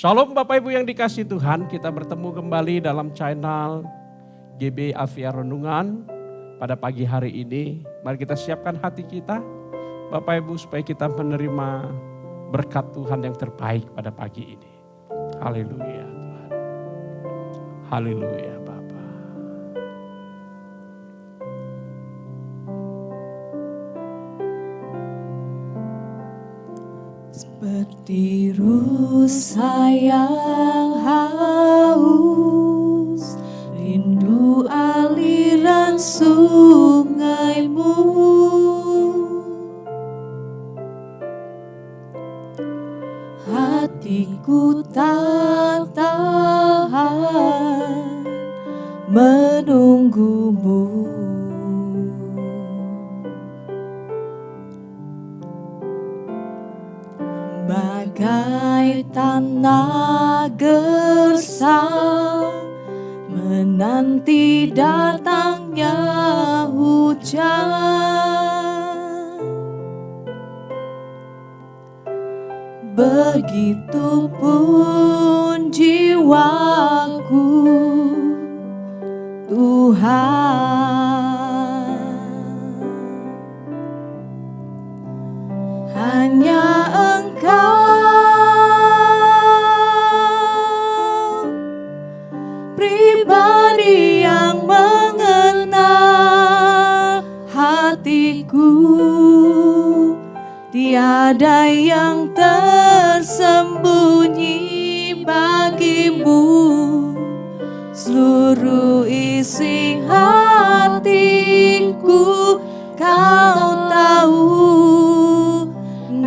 Shalom Bapak Ibu yang dikasihi Tuhan, kita bertemu kembali dalam channel GB Avia Renungan pada pagi hari ini. Mari kita siapkan hati kita Bapak Ibu supaya kita menerima berkat Tuhan yang terbaik pada pagi ini. Haleluya Tuhan. Haleluya Bapa. Seperti rusa yang haus, rindu aliran sungaimu. Hatiku tak tahan menunggumu. Bagai tanah gersang menanti datangnya hujan, begitupun jiwaku Tuhan. Hanya Engkau pribadi yang mengenal hatiku, tiada yang tersembunyi bagimu. Seluruh isi hatiku Kau tahu,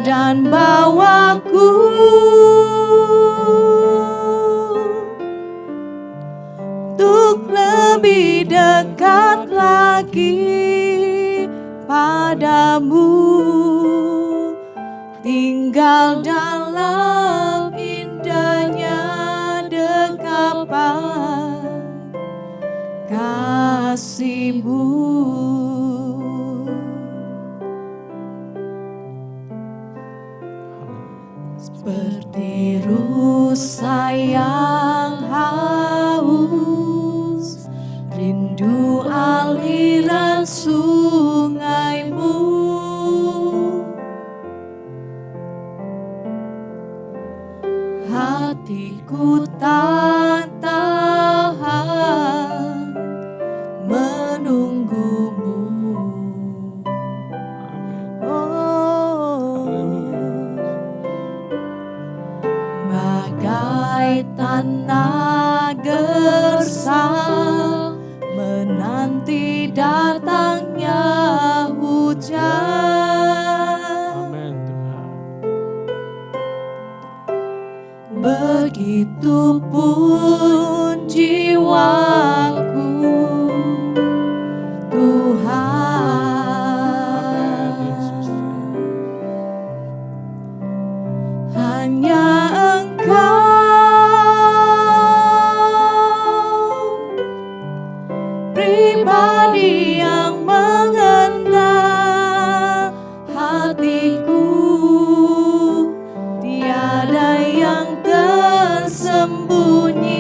dan bawaku untuk lebih dekat lagi padamu, tinggal dalam indahnya dekapan kasih-Mu. Seperti rusa yang haus, rindu aliran sungaimu. Hatiku tak tahan menunggumu. Bagai tanah gersang menanti datangnya hujan. Amin Tuhan. Begitupun jiwaku Tuhan. Amin Yesus. Hanya Engkau pribadi yang mengenal hatiku, tiada yang tersembunyi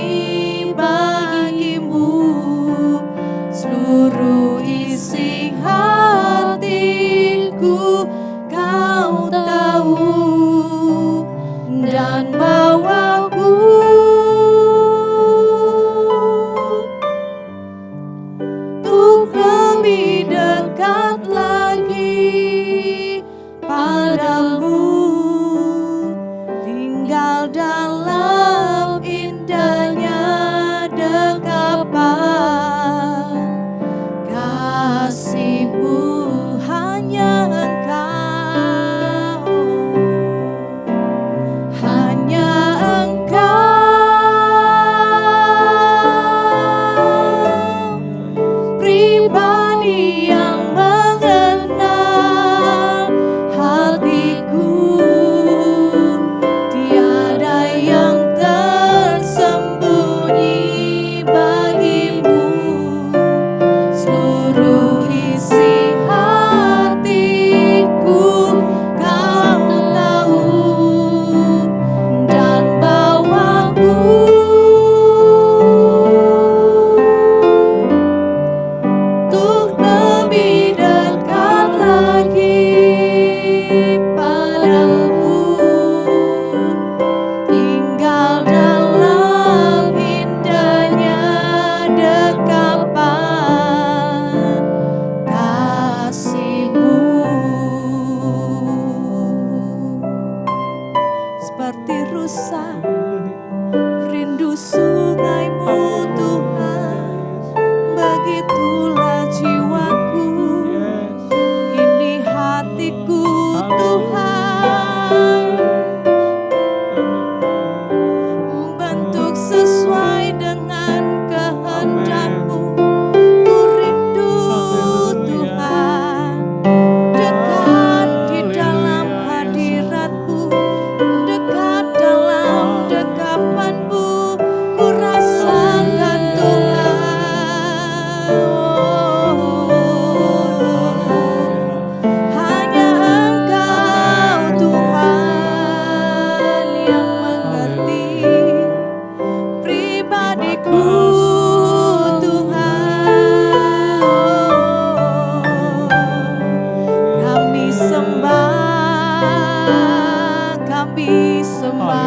sembah.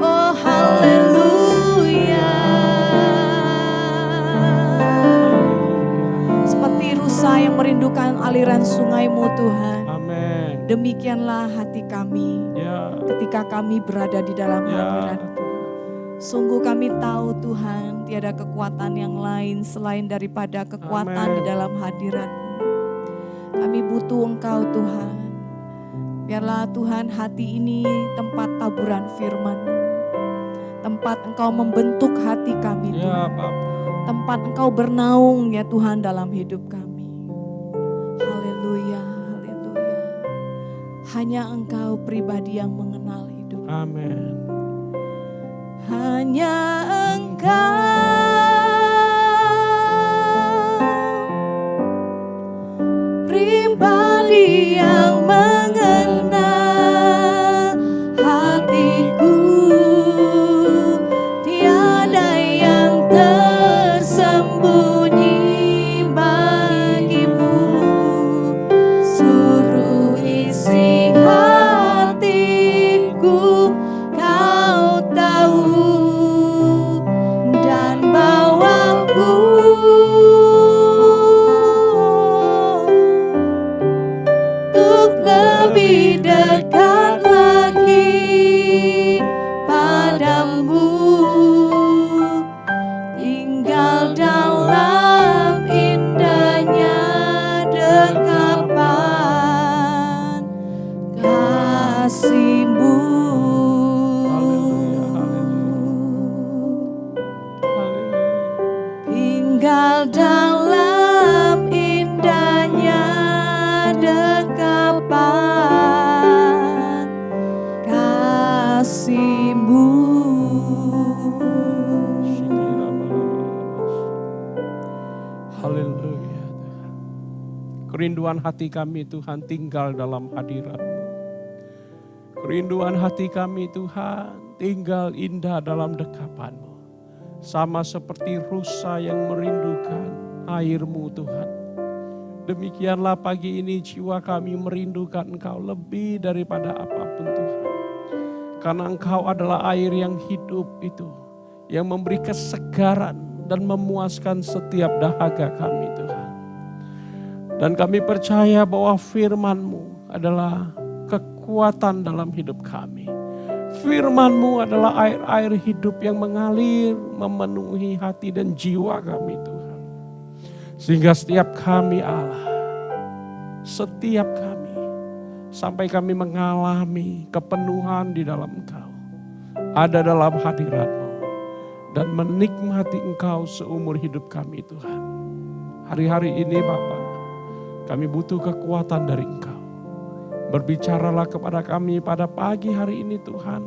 Oh haleluya. Seperti rusa yang merindukan aliran sungai-Mu Tuhan. Amin. Demikianlah hati kami Ya. ketika kami berada di dalam Ya. hadirat. Sungguh kami tahu Tuhan, tiada kekuatan yang lain selain daripada kekuatan Amin. di dalam hadirat-Mu. Kami butuh Engkau Tuhan. Biarlah Tuhan hati ini tempat taburan firman-Mu. Tempat Engkau membentuk hati kami Ya Tuhan. Bapa. Tempat Engkau bernaung ya Tuhan dalam hidup kami. Haleluya, haleluya. Hanya Engkau pribadi yang mengenal hidup. Amin. Hanya Engkau pribadi yang mengenal hatiku. Tiada yang tersembunyi bagimu. Seluruh isi hatiku Kau tahu, dan bawaku untuk lebih dekat lagi padamu. Tinggal dalam indahnya dekapan kasih-Mu. Tinggal dalam indahnya dekapan kasih-Mu. Haleluya Tuhan. Kerinduan hati kami Tuhan tinggal dalam hadirat-Mu. Kerinduan hati kami Tuhan tinggal indah dalam dekapan-Mu. Sama seperti rusa yang merindukan air-Mu Tuhan. Demikianlah pagi ini jiwa kami merindukan Engkau lebih daripada apapun Tuhan. Karena Engkau adalah air yang hidup itu. Yang memberi kesegaran dan memuaskan setiap dahaga kami Tuhan. Dan kami percaya bahwa firman-Mu adalah kekuatan dalam hidup kami. Firman-Mu adalah air-air hidup yang mengalir, memenuhi hati dan jiwa kami Tuhan. Sehingga setiap kami Allah, setiap kami, sampai kami mengalami kepenuhan di dalam Engkau. Ada dalam hadirat-Mu dan menikmati Engkau seumur hidup kami Tuhan. Hari-hari ini Bapa, kami butuh kekuatan dari Engkau. Berbicaralah kepada kami pada pagi hari ini Tuhan.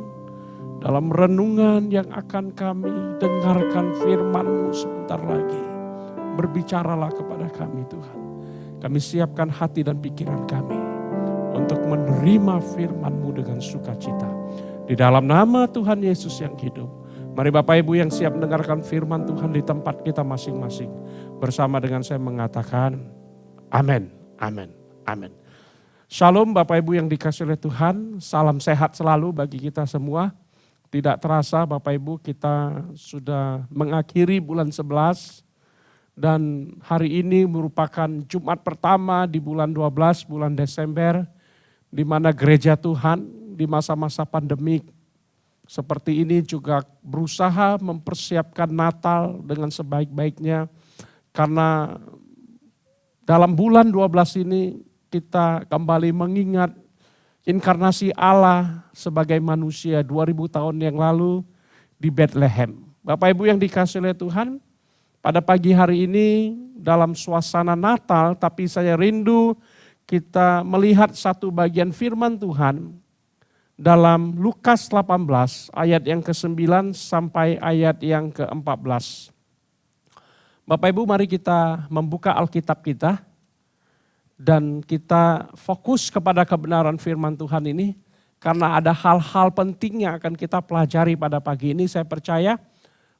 Dalam renungan yang akan kami dengarkan firman-Mu sebentar lagi. Berbicaralah kepada kami Tuhan. Kami siapkan hati dan pikiran kami untuk menerima firman-Mu dengan sukacita. Di dalam nama Tuhan Yesus yang hidup. Mari Bapak Ibu yang siap mendengarkan firman Tuhan di tempat kita masing-masing. Bersama dengan saya mengatakan amin, amin, amin. Shalom Bapak Ibu yang dikasihi oleh Tuhan, salam sehat selalu bagi kita semua. Tidak terasa Bapak Ibu kita sudah mengakhiri bulan 11 dan hari ini merupakan Jumat pertama di bulan 12, bulan Desember, di mana gereja Tuhan di masa-masa pandemik seperti ini juga berusaha mempersiapkan Natal dengan sebaik-baiknya. Karena dalam bulan 12 ini kita kembali mengingat inkarnasi Allah sebagai manusia 2000 tahun yang lalu di Bethlehem. Bapak Ibu yang dikasihi oleh Tuhan, pada pagi hari ini dalam suasana Natal, tapi saya rindu kita melihat satu bagian firman Tuhan dalam Lukas 18 ayat yang ke-9 sampai ayat yang ke-14. Bapak Ibu mari kita membuka Alkitab kita. Dan kita fokus kepada kebenaran firman Tuhan ini. Karena ada hal-hal penting yang akan kita pelajari pada pagi ini. Saya percaya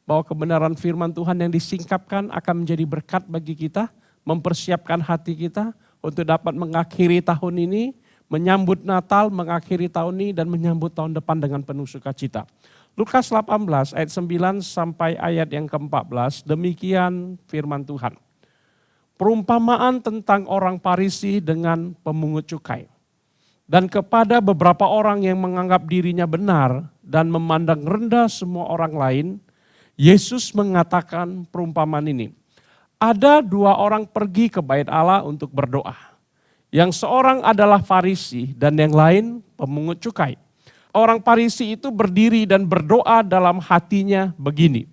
bahwa kebenaran firman Tuhan yang disingkapkan akan menjadi berkat bagi kita. Mempersiapkan hati kita untuk dapat mengakhiri tahun ini. menyambut Natal, mengakhiri tahun ini dan menyambut tahun depan dengan penuh sukacita. Lukas 18 ayat 9 sampai ayat yang ke-14, demikian firman Tuhan. Perumpamaan tentang orang Farisi dengan pemungut cukai. Dan kepada beberapa orang yang menganggap dirinya benar dan memandang rendah semua orang lain, Yesus mengatakan perumpamaan ini. Ada dua orang pergi ke bait Allah untuk berdoa. Yang seorang adalah Farisi dan yang lain pemungut cukai. Orang Farisi itu berdiri dan berdoa dalam hatinya begini.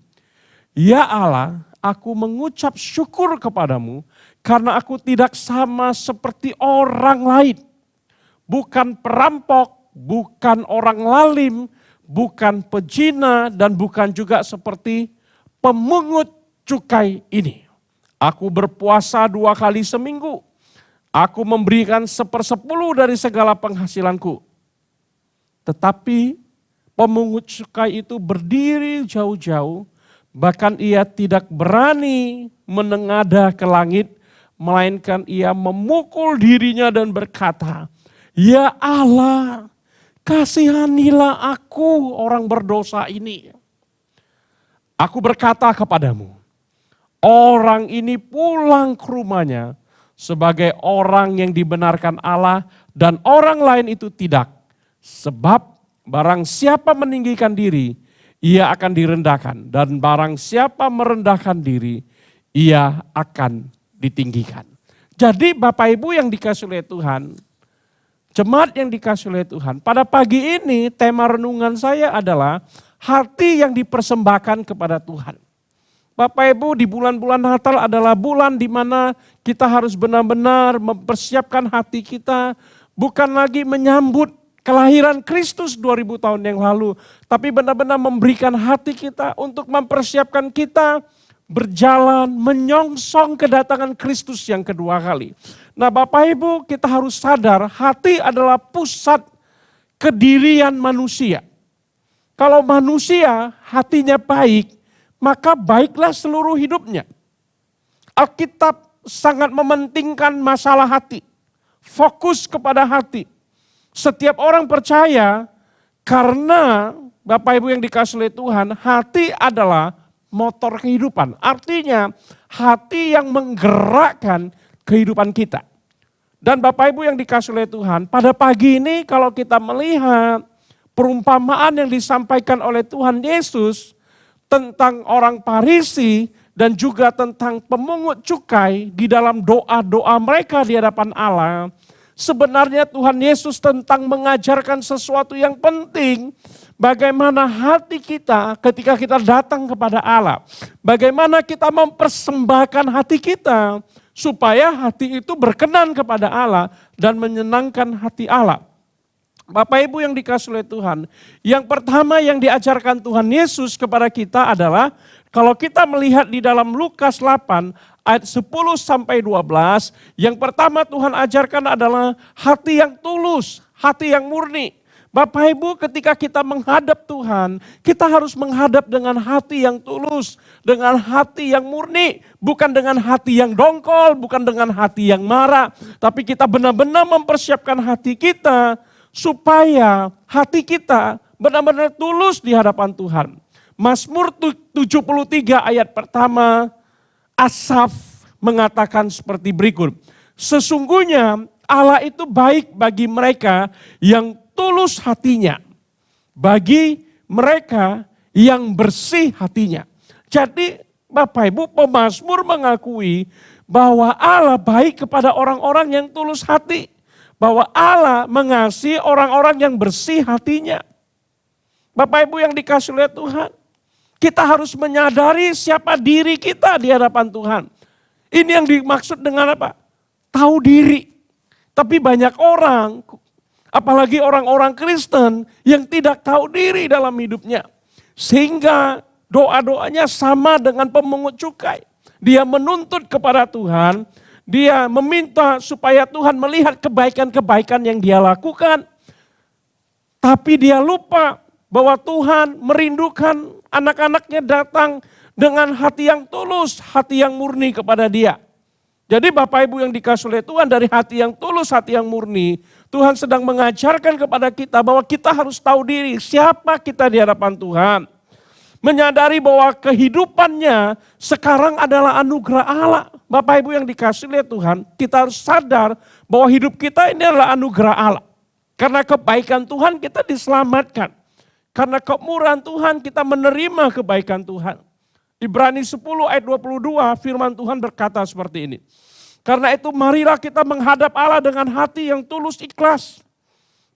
Ya Allah, aku mengucap syukur kepadamu karena aku tidak sama seperti orang lain. Bukan perampok, bukan orang lalim, bukan pezina, dan bukan juga seperti pemungut cukai ini. Aku berpuasa 2 kali seminggu. Aku memberikan 1/10 dari segala penghasilanku. Tetapi pemungut cukai itu berdiri jauh-jauh, bahkan ia tidak berani menengadah ke langit, melainkan ia memukul dirinya dan berkata, Ya Allah, kasihanilah aku orang berdosa ini. Aku berkata kepadamu, orang ini pulang ke rumahnya sebagai orang yang dibenarkan Allah dan orang lain itu tidak. Sebab barang siapa meninggikan diri, ia akan direndahkan. Dan barang siapa merendahkan diri, ia akan ditinggikan. Jadi Bapak Ibu yang dikasihi oleh Tuhan, jemaat yang dikasihi oleh Tuhan, pada pagi ini tema renungan saya adalah hati yang dipersembahkan kepada Tuhan. Bapak Ibu, di bulan-bulan Natal adalah bulan di mana kita harus benar-benar mempersiapkan hati kita, bukan lagi menyambut kelahiran Kristus 2000 tahun yang lalu, tapi benar-benar memberikan hati kita untuk mempersiapkan kita berjalan menyongsong kedatangan Kristus yang kedua kali. Nah Bapak Ibu, kita harus sadar hati adalah pusat kedirian manusia. Kalau manusia hatinya baik, maka baiklah seluruh hidupnya. Alkitab sangat mementingkan masalah hati, fokus kepada hati. Setiap orang percaya karena Bapak Ibu yang dikasihi oleh Tuhan, hati adalah motor kehidupan. Artinya hati yang menggerakkan kehidupan kita. Dan Bapak Ibu yang dikasihi oleh Tuhan, pada pagi ini kalau kita melihat perumpamaan yang disampaikan oleh Tuhan Yesus tentang orang Farisi dan juga tentang pemungut cukai di dalam doa-doa mereka di hadapan Allah, sebenarnya Tuhan Yesus tentang mengajarkan sesuatu yang penting, bagaimana hati kita ketika kita datang kepada Allah. Bagaimana kita mempersembahkan hati kita supaya hati itu berkenan kepada Allah dan menyenangkan hati Allah. Bapak Ibu yang dikasihi oleh Tuhan, yang pertama yang diajarkan Tuhan Yesus kepada kita adalah kalau kita melihat di dalam Lukas 8 ayat 10 sampai 12, yang pertama Tuhan ajarkan adalah hati yang tulus, hati yang murni. Bapak Ibu ketika kita menghadap Tuhan, kita harus menghadap dengan hati yang tulus, dengan hati yang murni, bukan dengan hati yang dongkol, bukan dengan hati yang marah, tapi kita benar-benar mempersiapkan hati kita supaya hati kita benar-benar tulus di hadapan Tuhan. Mazmur 73 ayat pertama, Asaf mengatakan seperti berikut. Sesungguhnya Allah itu baik bagi mereka yang tulus hatinya, bagi mereka yang bersih hatinya. Jadi Bapak Ibu, pemazmur mengakui bahwa Allah baik kepada orang-orang yang tulus hati. Bahwa Allah mengasihi orang-orang yang bersih hatinya. Bapak Ibu yang dikasihi oleh Tuhan, kita harus menyadari siapa diri kita di hadapan Tuhan. Ini yang dimaksud dengan apa? Tahu diri. Tapi banyak orang, apalagi orang-orang Kristen yang tidak tahu diri dalam hidupnya. Sehingga doa-doanya sama dengan pemungut cukai. Dia menuntut kepada Tuhan, dia meminta supaya Tuhan melihat kebaikan-kebaikan yang dia lakukan. Tapi dia lupa bahwa Tuhan merindukan anak-anaknya datang dengan hati yang tulus, hati yang murni kepada dia. Jadi Bapak Ibu yang dikasihi oleh Tuhan, dari hati yang tulus, hati yang murni, Tuhan sedang mengajarkan kepada kita bahwa kita harus tahu diri siapa kita di hadapan Tuhan. Menyadari bahwa kehidupannya sekarang adalah anugerah Allah. Bapak Ibu yang dikasihi oleh Tuhan, kita harus sadar bahwa hidup kita ini adalah anugerah Allah. Karena kebaikan Tuhan kita diselamatkan. Karena kemurahan Tuhan kita menerima kebaikan Tuhan. Ibrani 10 ayat 22 firman Tuhan berkata seperti ini. Karena itu marilah kita menghadap Allah dengan hati yang tulus ikhlas.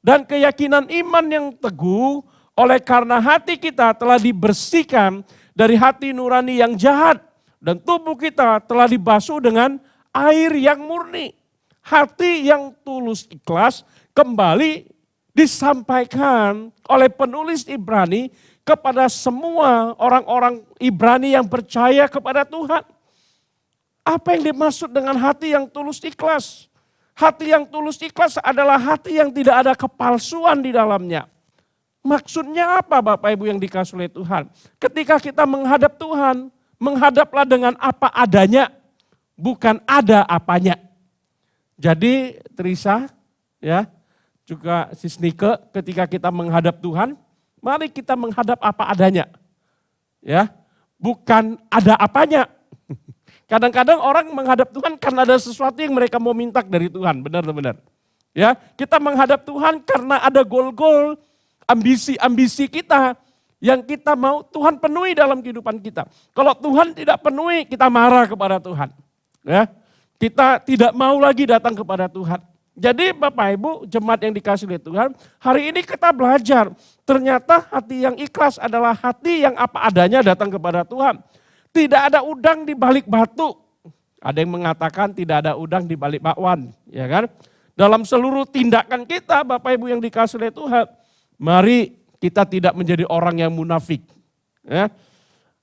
Dan keyakinan iman yang teguh, oleh karena hati kita telah dibersihkan dari hati nurani yang jahat. Dan tubuh kita telah dibasuh dengan air yang murni. Hati yang tulus ikhlas kembali disampaikan oleh penulis Ibrani kepada semua orang-orang Ibrani yang percaya kepada Tuhan. Apa yang dimaksud dengan hati yang tulus ikhlas? Hati yang tulus ikhlas adalah hati yang tidak ada kepalsuan di dalamnya. Maksudnya apa Bapak Ibu yang dikasihi oleh Tuhan? Ketika kita menghadap Tuhan, menghadaplah dengan apa adanya, bukan ada apanya. Jadi Teresa, ya, juga Sisnike, ketika kita menghadap Tuhan, mari kita menghadap apa adanya. Ya, bukan ada apanya. Kadang-kadang orang menghadap Tuhan karena ada sesuatu yang mereka mau minta dari Tuhan, benar-benar. Ya, kita menghadap Tuhan karena ada goal-goal, ambisi-ambisi kita yang kita mau Tuhan penuhi dalam kehidupan kita. Kalau Tuhan tidak penuhi, kita marah kepada Tuhan. Ya, kita tidak mau lagi datang kepada Tuhan. Jadi Bapak Ibu, jemaat yang dikasihi oleh Tuhan, hari ini kita belajar. Ternyata hati yang ikhlas adalah hati yang apa adanya datang kepada Tuhan. Tidak ada udang di balik batu. Ada yang mengatakan tidak ada udang di balik bakwan, ya kan? Dalam seluruh tindakan kita Bapak Ibu yang dikasihi oleh Tuhan, mari kita tidak menjadi orang yang munafik. Ya.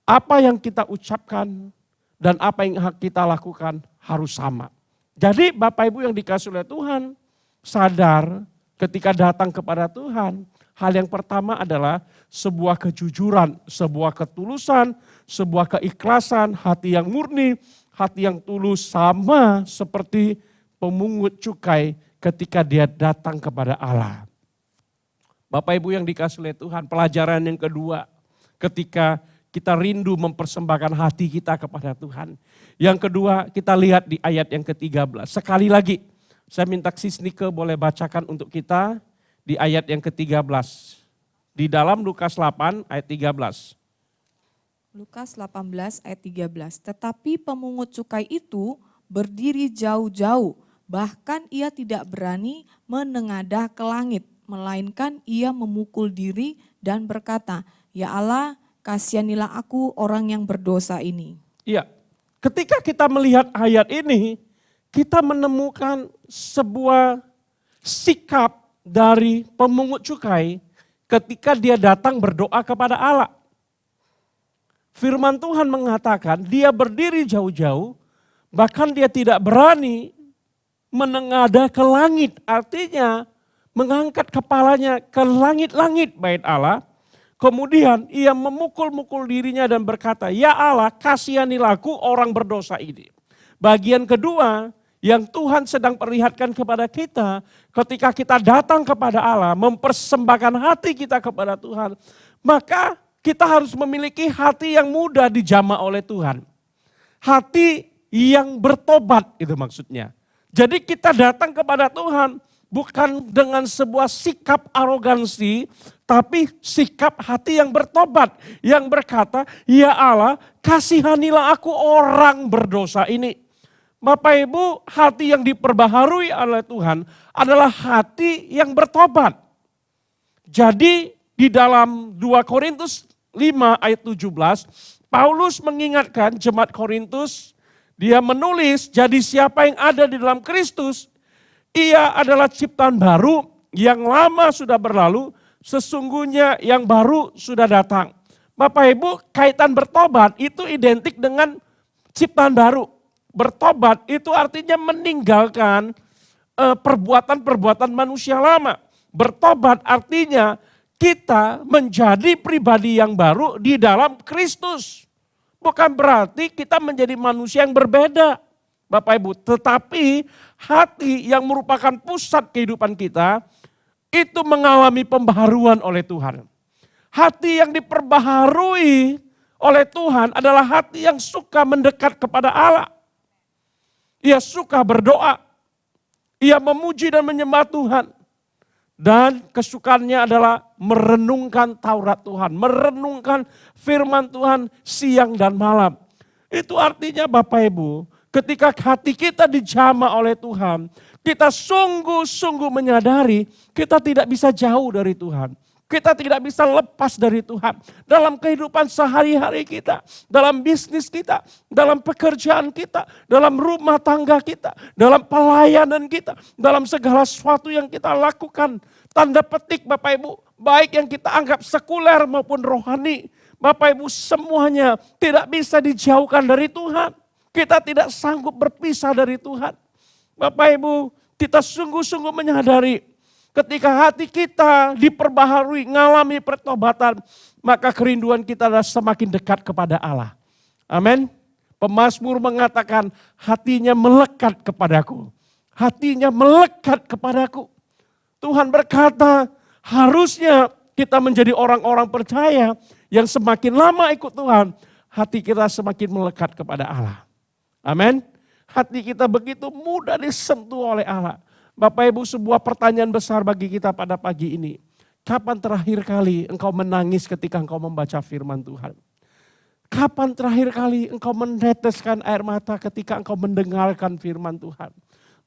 Apa yang kita ucapkan dan apa yang kita lakukan harus sama. Jadi Bapak Ibu yang dikasihi oleh Tuhan, sadar ketika datang kepada Tuhan, hal yang pertama adalah sebuah kejujuran, sebuah ketulusan, sebuah keikhlasan, hati yang murni, hati yang tulus, sama seperti pemungut cukai ketika dia datang kepada Allah. Bapak Ibu yang dikasihi oleh Tuhan, pelajaran yang kedua, ketika kita rindu mempersembahkan hati kita kepada Tuhan. Yang kedua, kita lihat di ayat yang ke-13. Sekali lagi, saya minta Sisnike boleh bacakan untuk kita di ayat yang ke-13. Di dalam Lukas 8 ayat 13. Lukas 18 ayat 13. Tetapi pemungut cukai itu berdiri jauh-jauh, bahkan ia tidak berani menengadah ke langit, melainkan ia memukul diri dan berkata, "Ya Allah, kasihanilah aku orang yang berdosa ini." Iya, ketika kita melihat ayat ini, kita menemukan sebuah sikap dari pemungut cukai ketika dia datang berdoa kepada Allah. Firman Tuhan mengatakan dia berdiri jauh-jauh, bahkan dia tidak berani menengadah ke langit. Artinya mengangkat kepalanya ke langit-langit bait Allah. Kemudian ia memukul-mukul dirinya dan berkata, "Ya Allah, kasihanilah aku orang berdosa ini." Bagian kedua yang Tuhan sedang perlihatkan kepada kita, ketika kita datang kepada Allah, mempersembahkan hati kita kepada Tuhan, maka kita harus memiliki hati yang mudah dijamah oleh Tuhan. Hati yang bertobat itu maksudnya. Jadi kita datang kepada Tuhan bukan dengan sebuah sikap arogansi, tapi sikap hati yang bertobat, yang berkata, "Ya Allah, kasihanilah aku orang berdosa ini." Bapak Ibu, hati yang diperbaharui oleh Tuhan adalah hati yang bertobat. Jadi di dalam 2 Korintus 5 ayat 17, Paulus mengingatkan jemaat Korintus, dia menulis, "Jadi siapa yang ada di dalam Kristus, ia adalah ciptaan baru, yang lama sudah berlalu, sesungguhnya yang baru sudah datang." Bapak Ibu, kaitan bertobat itu identik dengan ciptaan baru. Bertobat itu artinya meninggalkan perbuatan-perbuatan manusia lama. Bertobat artinya kita menjadi pribadi yang baru di dalam Kristus. Bukan berarti kita menjadi manusia yang berbeda. Bapak Ibu. Tetapi hati yang merupakan pusat kehidupan kita itu mengalami pembaharuan oleh Tuhan. Hati yang diperbaharui oleh Tuhan adalah hati yang suka mendekat kepada Allah. Ia suka berdoa. Ia memuji dan menyembah Tuhan. Dan kesukaannya adalah merenungkan Taurat Tuhan. Merenungkan firman Tuhan siang dan malam. Itu artinya Bapak Ibu, ketika hati kita dijamah oleh Tuhan, kita sungguh-sungguh menyadari kita tidak bisa jauh dari Tuhan. Kita tidak bisa lepas dari Tuhan. Dalam kehidupan sehari-hari kita, dalam bisnis kita, dalam pekerjaan kita, dalam rumah tangga kita, dalam pelayanan kita, dalam segala sesuatu yang kita lakukan. Tanda petik Bapak Ibu, baik yang kita anggap sekuler maupun rohani. Bapak Ibu semuanya tidak bisa dijauhkan dari Tuhan. Kita tidak sanggup berpisah dari Tuhan. Bapak Ibu, kita sungguh-sungguh menyadari ketika hati kita diperbaharui, ngalami pertobatan, maka kerinduan kita adalah semakin dekat kepada Allah. Amin. Pemazmur mengatakan hatinya melekat kepadaku. Hatinya melekat kepadaku. Tuhan berkata harusnya kita menjadi orang-orang percaya yang semakin lama ikut Tuhan, hati kita semakin melekat kepada Allah. Amin. Hati kita begitu mudah disentuh oleh Allah. Bapak Ibu, sebuah pertanyaan besar bagi kita pada pagi ini. Kapan terakhir kali engkau menangis ketika engkau membaca firman Tuhan? Kapan terakhir kali engkau meneteskan air mata ketika engkau mendengarkan firman Tuhan?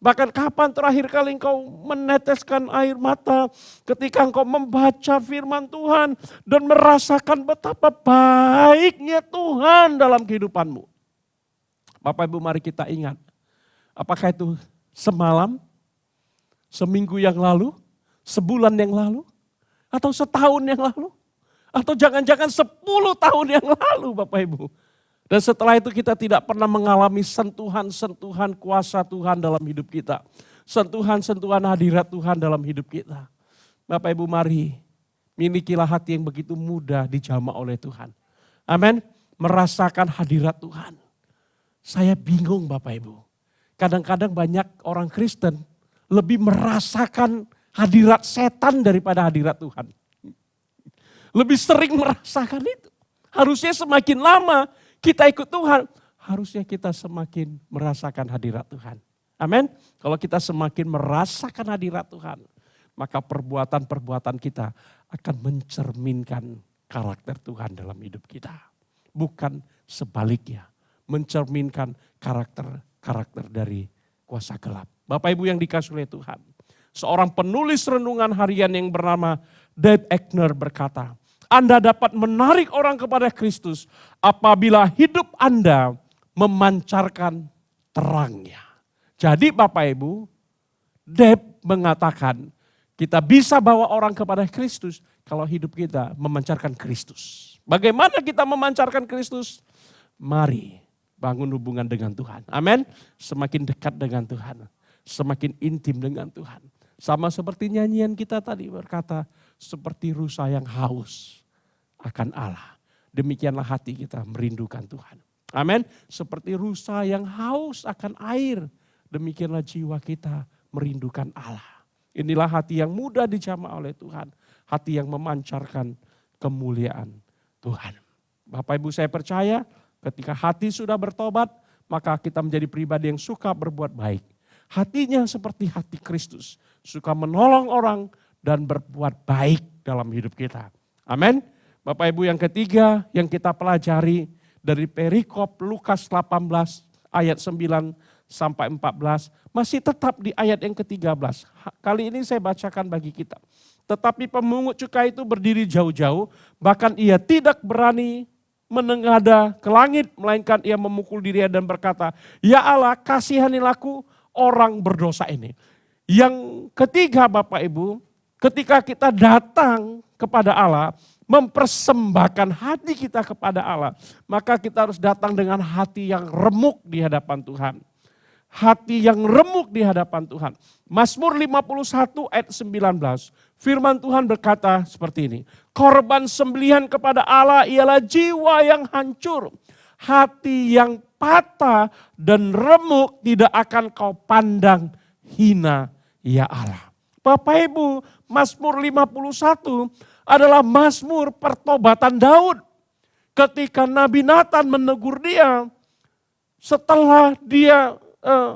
Bahkan kapan terakhir kali engkau meneteskan air mata ketika engkau membaca firman Tuhan dan merasakan betapa baiknya Tuhan dalam kehidupanmu? Bapak Ibu, mari kita ingat. Apakah itu semalam? Seminggu yang lalu, sebulan yang lalu, atau setahun yang lalu, atau jangan-jangan 10 tahun yang lalu Bapak Ibu. Dan setelah itu kita tidak pernah mengalami sentuhan-sentuhan kuasa Tuhan dalam hidup kita. Sentuhan-sentuhan hadirat Tuhan dalam hidup kita. Bapak Ibu, mari milikilah hati yang begitu mudah dijamah oleh Tuhan. Amin. Merasakan hadirat Tuhan. Saya bingung Bapak Ibu. Kadang-kadang banyak orang Kristen lebih merasakan hadirat setan daripada hadirat Tuhan. Lebih sering merasakan itu. Harusnya semakin lama kita ikut Tuhan, harusnya kita semakin merasakan hadirat Tuhan. Amin. Kalau kita semakin merasakan hadirat Tuhan, maka perbuatan-perbuatan kita akan mencerminkan karakter Tuhan dalam hidup kita. Bukan sebaliknya, mencerminkan karakter dari kuasa gelap. Bapak Ibu yang dikasihi oleh Tuhan. Seorang penulis renungan harian yang bernama Dave Eckner berkata, Anda dapat menarik orang kepada Kristus apabila hidup Anda memancarkan terangnya. Jadi Bapak Ibu, Dave mengatakan kita bisa bawa orang kepada Kristus kalau hidup kita memancarkan Kristus. Bagaimana kita memancarkan Kristus? Mari bangun hubungan dengan Tuhan. Amin. Semakin dekat dengan Tuhan. Semakin intim dengan Tuhan. Sama seperti nyanyian kita tadi berkata, seperti rusa yang haus akan Allah. Demikianlah hati kita merindukan Tuhan. Amin. Seperti rusa yang haus akan air, demikianlah jiwa kita merindukan Allah. Inilah hati yang mudah dijamah oleh Tuhan. Hati yang memancarkan kemuliaan Tuhan. Bapak Ibu, saya percaya ketika hati sudah bertobat, maka kita menjadi pribadi yang suka berbuat baik. Hatinya seperti hati Kristus, suka menolong orang dan berbuat baik dalam hidup kita. Amin. Bapak Ibu, yang ketiga yang kita pelajari dari perikop Lukas 18 ayat 9 sampai 14, masih tetap di ayat yang ke-13. Kali ini saya bacakan bagi kita. Tetapi pemungut cukai itu berdiri jauh-jauh, bahkan ia tidak berani menengadah ke langit, melainkan ia memukul dirinya dan berkata, Ya Allah, kasihanilah aku orang berdosa ini. Yang ketiga Bapak Ibu, ketika kita datang kepada Allah, mempersembahkan hati kita kepada Allah, maka kita harus datang dengan hati yang remuk di hadapan Tuhan. Hati yang remuk di hadapan Tuhan. Mazmur 51 ayat 19, firman Tuhan berkata seperti ini. Korban sembelihan kepada Allah ialah jiwa yang hancur, hati yang patah dan remuk tidak akan kau pandang hina, ya Allah. Bapak Ibu, Mazmur 51 adalah Mazmur pertobatan Daud. Ketika Nabi Nathan menegur dia, setelah dia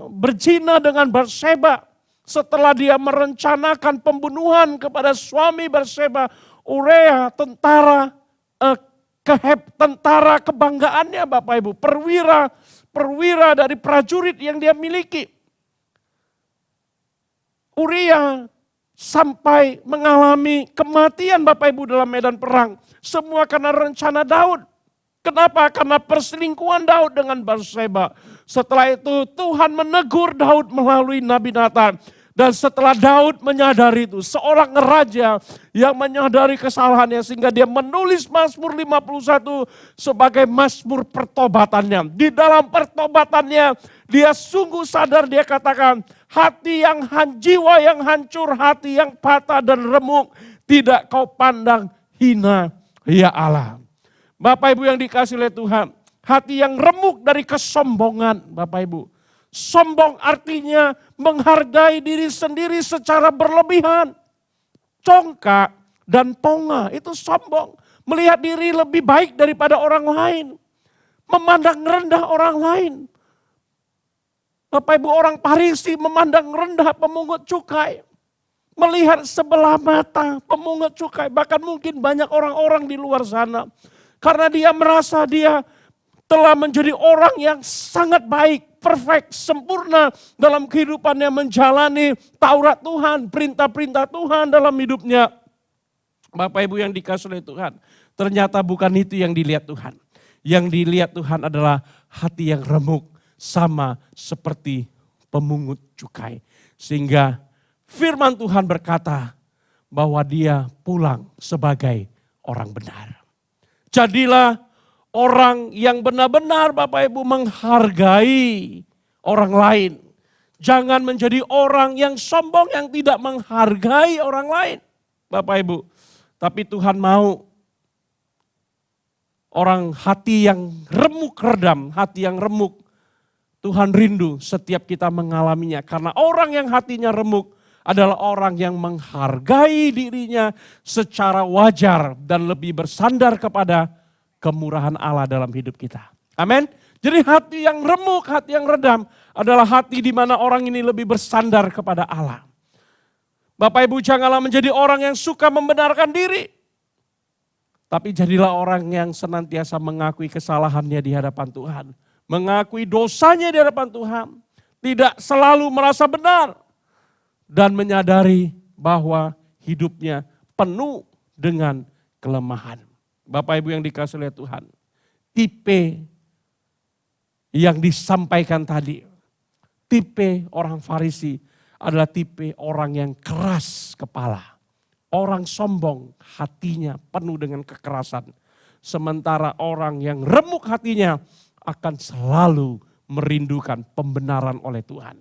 berzina dengan Batseba, setelah dia merencanakan pembunuhan kepada suami Batseba, Urea, tentara kebanggaannya Bapak Ibu, perwira dari prajurit yang dia miliki. Uria sampai mengalami kematian Bapak Ibu dalam medan perang. Semua karena rencana Daud. Kenapa? Karena perselingkuhan Daud dengan Batseba. Setelah itu Tuhan menegur Daud melalui Nabi Nathan. Dan setelah Daud menyadari itu, seorang raja yang menyadari kesalahannya sehingga dia menulis Mazmur 51 sebagai Mazmur pertobatannya. Di dalam pertobatannya dia sungguh sadar, dia katakan, jiwa yang hancur, hati yang patah dan remuk, tidak kau pandang hina, ya Allah. Bapak Ibu yang dikasihi oleh Tuhan, hati yang remuk dari kesombongan Bapak Ibu. Sombong artinya menghargai diri sendiri secara berlebihan. Congkak dan tonga itu sombong. Melihat diri lebih baik daripada orang lain. Memandang rendah orang lain. Bapak Ibu, orang Farisi memandang rendah pemungut cukai. Melihat sebelah mata pemungut cukai. Bahkan mungkin banyak orang-orang di luar sana. Karena dia merasa dia telah menjadi orang yang sangat baik, perfect, sempurna dalam kehidupannya menjalani Taurat Tuhan, perintah-perintah Tuhan dalam hidupnya. Bapak Ibu yang dikasihi oleh Tuhan, ternyata bukan itu yang dilihat Tuhan. Yang dilihat Tuhan adalah hati yang remuk sama seperti pemungut cukai. Sehingga firman Tuhan berkata bahwa dia pulang sebagai orang benar. Jadilah orang yang benar-benar Bapak Ibu menghargai orang lain. Jangan menjadi orang yang sombong yang tidak menghargai orang lain. Bapak Ibu. Tapi Tuhan mau orang hati yang remuk redam, hati yang remuk. Tuhan rindu setiap kita mengalaminya. Karena orang yang hatinya remuk adalah orang yang menghargai dirinya secara wajar dan lebih bersandar kepada kemurahan Allah dalam hidup kita. Amin. Jadi hati yang remuk, hati yang redam adalah hati di mana orang ini lebih bersandar kepada Allah. Bapak Ibu, janganlah menjadi orang yang suka membenarkan diri. Tapi jadilah orang yang senantiasa mengakui kesalahannya di hadapan Tuhan. Mengakui dosanya di hadapan Tuhan. Tidak selalu merasa benar. Dan menyadari bahwa hidupnya penuh dengan kelemahan. Bapak Ibu yang dikasihi oleh Tuhan, tipe yang disampaikan tadi, tipe orang Farisi adalah tipe orang yang keras kepala. Orang sombong hatinya penuh dengan kekerasan. Sementara orang yang remuk hatinya akan selalu merindukan pembenaran oleh Tuhan.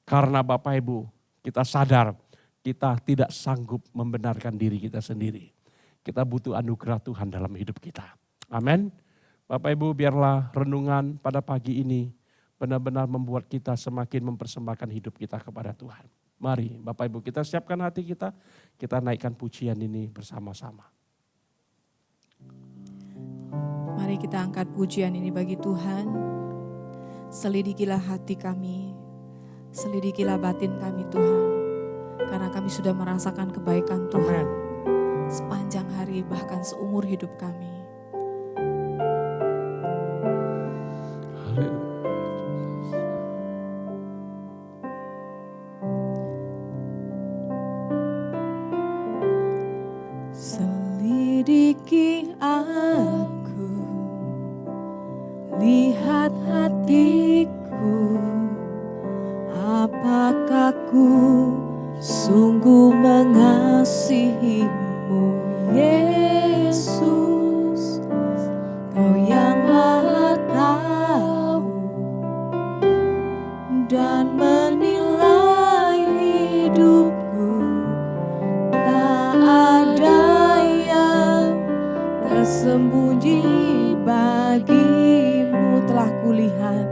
Karena Bapak Ibu kita sadar kita tidak sanggup membenarkan diri kita sendiri. Kita butuh anugerah Tuhan dalam hidup kita. Amin. Bapak Ibu, biarlah renungan pada pagi ini benar-benar membuat kita semakin mempersembahkan hidup kita kepada Tuhan. Mari Bapak Ibu kita siapkan hati kita naikkan pujian ini bersama-sama. Mari kita angkat pujian ini bagi Tuhan. Selidikilah hati kami, selidikilah batin kami Tuhan. Karena kami sudah merasakan kebaikan Tuhan. Sepanjang hari bahkan seumur hidup kami. Selidiki aku, lihat hatiku, apakah ku sungguh mengasihimu. Yesus, Kau yang Maha tahu dan menilai hidupku, tak ada yang tersembunyi bagimu. Telah kulihat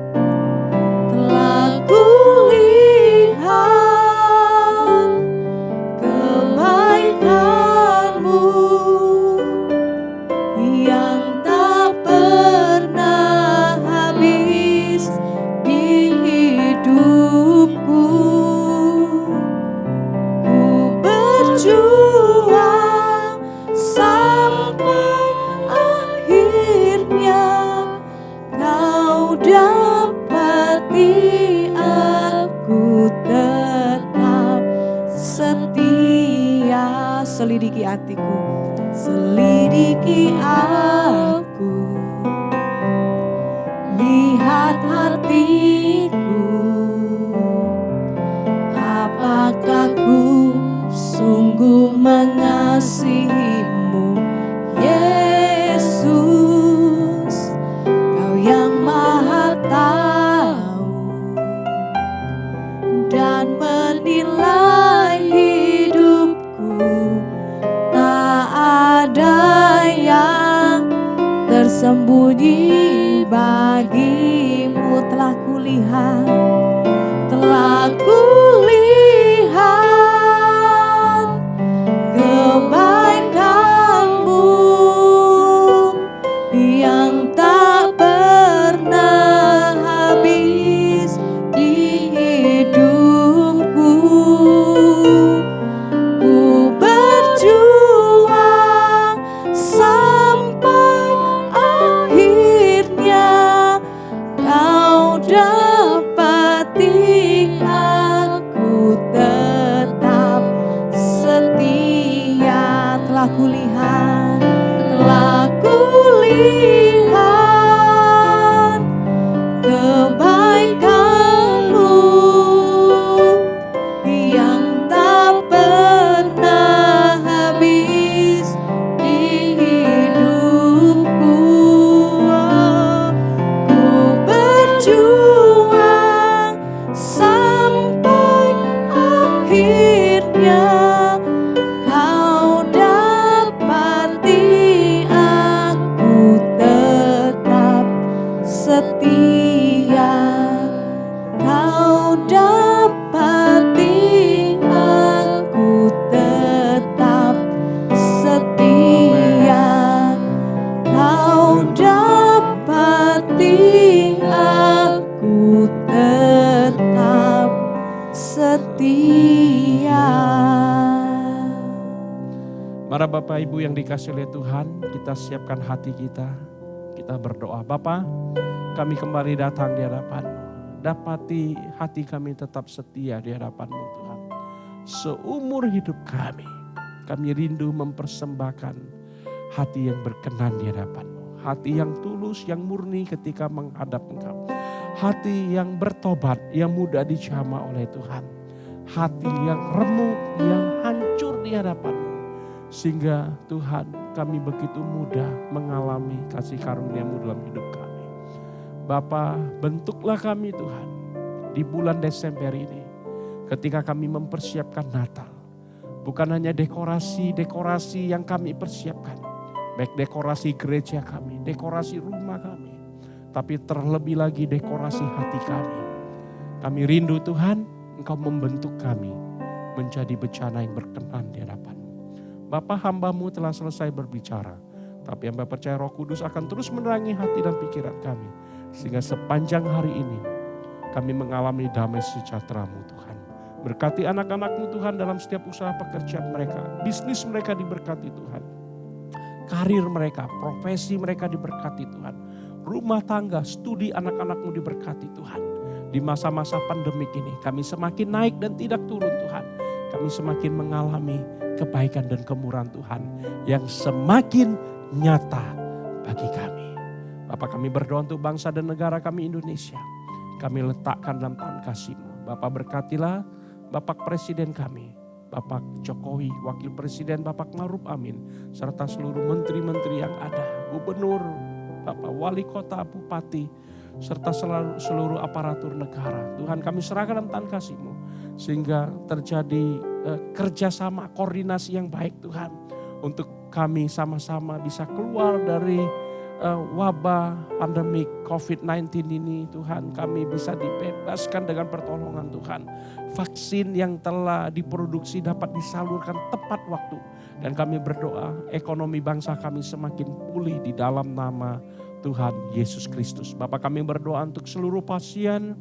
setia. Selidiki hatiku, selidiki aku, lihat hatiku, apakah ku sungguh mengasihimu, Yesus, Kau yang Maha Tahu dan menilai hidupku. Tak ada yang tersembunyi bagimu. Telah kulihat kebaikanmu yang tak pernah habis di hidupku. Ku berjuang sampai akhirnya Kau dapati aku tetap setia. Telah kulihat kebaikanmu yang tak pernah habis di hidupku. Ku berjuang sampai akhirnya Kau dapati aku tetap setia. Kau dapati aku tetap setia. Kau dapati aku tetap setia. Mari Bapak Ibu yang dikasihi oleh Tuhan, kita siapkan hati kita. Kita berdoa. Bapa, kami kembali datang di hadapan-Mu. Dapati hati kami tetap setia di hadapan-Mu Tuhan. Seumur hidup kami rindu mempersembahkan hati yang berkenan di hadapan-Mu. Hati yang tulus, yang murni ketika menghadap Engkau. Hati yang bertobat, yang mudah dijamah oleh Tuhan. Hati yang remuk, yang hancur di hadapan-Mu. Sehingga Tuhan, kami begitu mudah mengalami kasih karunia-Mu dalam hidup kami. Bapa, bentuklah kami Tuhan di bulan Desember ini. Ketika kami mempersiapkan Natal. Bukan hanya dekorasi-dekorasi yang kami persiapkan. Baik dekorasi gereja kami, dekorasi rumah kami. Tapi terlebih lagi dekorasi hati kami. Kami rindu Tuhan, Engkau membentuk kami menjadi bencana yang berkenan di hadapan-Mu. Bapa, hamba-Mu telah selesai berbicara. Tapi hamba percaya Roh Kudus akan terus menerangi hati dan pikiran kami. Sehingga sepanjang hari ini kami mengalami damai sejahtera-Mu Tuhan. Berkati anak-anak-Mu Tuhan dalam setiap usaha pekerjaan mereka. Bisnis mereka diberkati Tuhan. Karir mereka, profesi mereka diberkati Tuhan. Rumah tangga, studi anak-anak-Mu diberkati Tuhan. Di masa-masa pandemik ini kami semakin naik dan tidak turun Tuhan. Kami semakin mengalami kebaikan dan kemurahan Tuhan yang semakin nyata bagi kami. Bapak, kami berdoa untuk bangsa dan negara kami Indonesia. Kami letakkan dalam tangan kasih-Mu. Bapak, berkatilah Bapak Presiden kami, Bapak Jokowi, Wakil Presiden Bapak Ma'ruf Amin, serta seluruh menteri-menteri yang ada, gubernur, Bapak Wali Kota, Bupati, serta seluruh aparatur negara. Tuhan, kami serahkan dalam tangan kasih-Mu. Sehingga terjadi kerjasama, koordinasi yang baik Tuhan. Untuk kami sama-sama bisa keluar dari wabah pandemik COVID-19 ini Tuhan. Kami bisa dibebaskan dengan pertolongan Tuhan. Vaksin yang telah diproduksi dapat disalurkan tepat waktu. Dan kami berdoa ekonomi bangsa kami semakin pulih di dalam nama Tuhan Yesus Kristus. Bapak, kami berdoa untuk seluruh pasien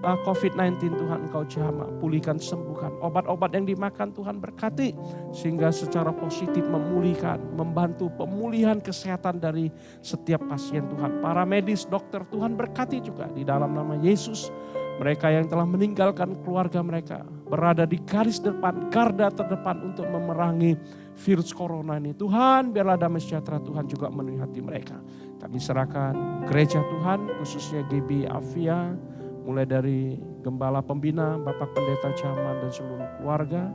COVID-19 Tuhan, Engkau jamah, pulihkan, sembuhkan. Obat-obat yang dimakan Tuhan berkati. Sehingga secara positif memulihkan, membantu pemulihan kesehatan dari setiap pasien Tuhan. Para medis, dokter Tuhan berkati juga di dalam nama Yesus. Mereka yang telah meninggalkan keluarga mereka, berada di garis depan, garda terdepan untuk memerangi virus corona ini. Tuhan, biarlah damai sejahtera Tuhan juga memenuhi hati mereka. Kami serahkan gereja Tuhan, khususnya GB Avia, mulai dari Gembala Pembina, Bapak Pendeta Jaman dan seluruh keluarga,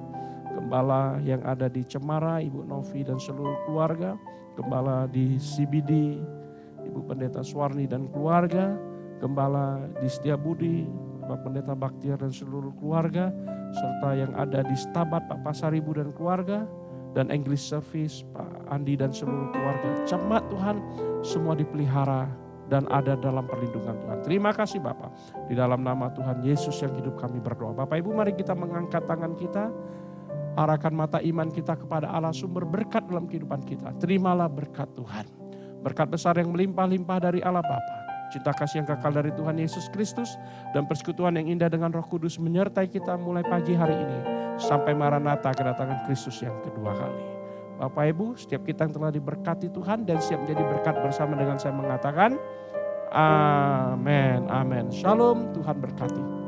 Gembala yang ada di Cemara, Ibu Novi dan seluruh keluarga, Gembala di CBD, Ibu Pendeta Suwarni dan keluarga, Gembala di Setiabudi, Bapak Pendeta Baktiar dan seluruh keluarga, serta yang ada di Stabat Pak Pasaribu dan keluarga, dan English Service Pak Andi dan seluruh keluarga. Jemaat Tuhan semua dipelihara dan ada dalam perlindungan Tuhan. Terima kasih Bapak. Di dalam nama Tuhan Yesus yang hidup kami berdoa. Bapak Ibu, mari kita mengangkat tangan kita, arahkan mata iman kita kepada Allah sumber berkat dalam kehidupan kita. Terimalah berkat Tuhan. Berkat besar yang melimpah-limpah dari Allah Bapa, cinta kasih yang kekal dari Tuhan Yesus Kristus, dan persekutuan yang indah dengan Roh Kudus menyertai kita mulai pagi hari ini sampai Maranatha, kedatangan Kristus yang kedua kali. Bapak Ibu, setiap kita yang telah diberkati Tuhan dan siap menjadi berkat bersama dengan saya mengatakan amin, amin. Shalom, Tuhan berkati.